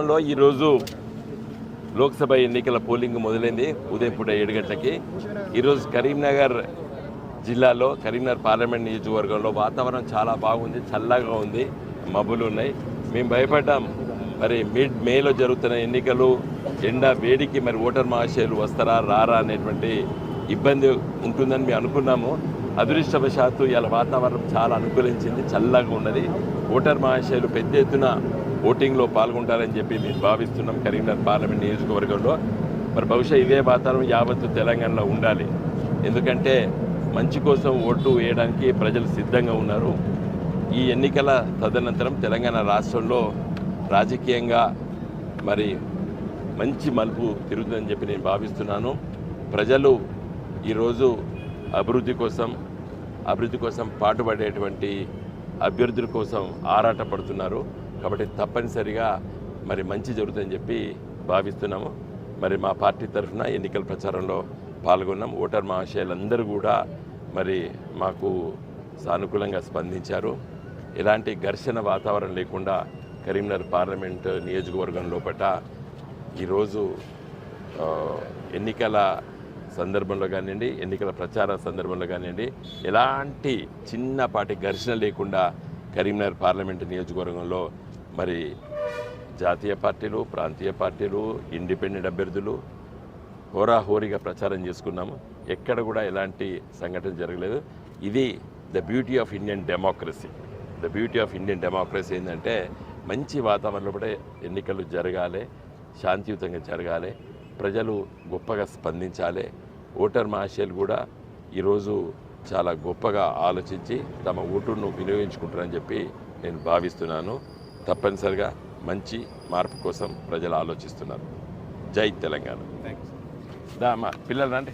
తెలంగాణలో ఈరోజు లోక్సభ ఎన్నికల పోలింగ్ మొదలైంది ఉదయం పూట 7 గంటలకి. ఈరోజు కరీంనగర్ జిల్లాలో కరీంనగర్ పార్లమెంట్ నియోజకవర్గంలో వాతావరణం చాలా బాగుంది, చల్లగా ఉంది, మబ్బులు ఉన్నాయి. మేము భయపడ్డాం, మరి మిడ్ మేలో జరుగుతున్న ఎన్నికలు ఎండ వేడికి మరి ఓటర్ మహాశయులు వస్తారా రారా అనేటువంటి ఇబ్బంది ఉంటుందని మేము అనుకున్నాము. అదృష్టవశాత్తు ఇలా వాతావరణం చాలా అనుకూలించింది, చల్లగా ఉన్నది. ఓటర్ మహాశయులు పెద్ద ఎత్తున ఓటింగ్లో పాల్గొంటారని చెప్పి మేము భావిస్తున్నాం కరీంనగర్ పార్లమెంట్ నియోజకవర్గంలో. మరి బహుశా ఇదే వాతావరణం యావత్తు తెలంగాణలో ఉండాలి. ఎందుకంటే మంచి కోసం ఓటు వేయడానికి ప్రజలు సిద్ధంగా ఉన్నారు. ఈ ఎన్నికల తదనంతరం తెలంగాణ రాష్ట్రంలో రాజకీయంగా మరి మంచి మలుపు తిరుగుతుందని చెప్పి నేను భావిస్తున్నాను. ప్రజలు ఈరోజు అభివృద్ధి కోసం పాటుపడేటువంటి అభ్యర్థుల కోసం ఆరాటపడుతున్నారు. కాబట్టి తప్పనిసరిగా మరి మంచి జరుగుతుందని చెప్పి భావిస్తున్నాము. మరి మా పార్టీ తరఫున ఎన్నికల ప్రచారంలో పాల్గొన్నాం. ఓటర్ మహాశయులందరూ కూడా మరి మాకు సానుకూలంగా స్పందించారు. ఎలాంటి ఘర్షణ వాతావరణం లేకుండా కరీంనగర్ పార్లమెంట్ నియోజకవర్గం లోపల ఈరోజు ఎన్నికల సందర్భంలో కానివ్వండి, ఎన్నికల ప్రచార సందర్భంలో కానివ్వండి, ఎలాంటి చిన్నపాటి ఘర్షణ లేకుండా కరీంనగర్ పార్లమెంటు నియోజకవర్గంలో మరి జాతీయ పార్టీలు, ప్రాంతీయ పార్టీలు, ఇండిపెండెంట్ అభ్యర్థులు హోరాహోరీగా ప్రచారం చేసుకున్నాము. ఎక్కడ కూడా ఎలాంటి సంఘటన జరగలేదు. ఇది the beauty of Indian democracy. The beauty of Indian democracy ఏంటంటే మంచి వాతావరణంలో కూడా ఎన్నికలు జరగాలి, శాంతియుతంగా జరగాలి, ప్రజలు గొప్పగా స్పందించాలి. ఓటర్ మహాశయులు కూడా ఈరోజు చాలా గొప్పగా ఆలోచించి తమ ఓటును వినియోగించుకుంటారని చెప్పి నేను భావిస్తున్నాను. తప్పనిసరిగా మంచి మార్పు కోసం ప్రజలు ఆలోచిస్తున్నారు. జై తెలంగాణ. మా పిల్లలు రండి.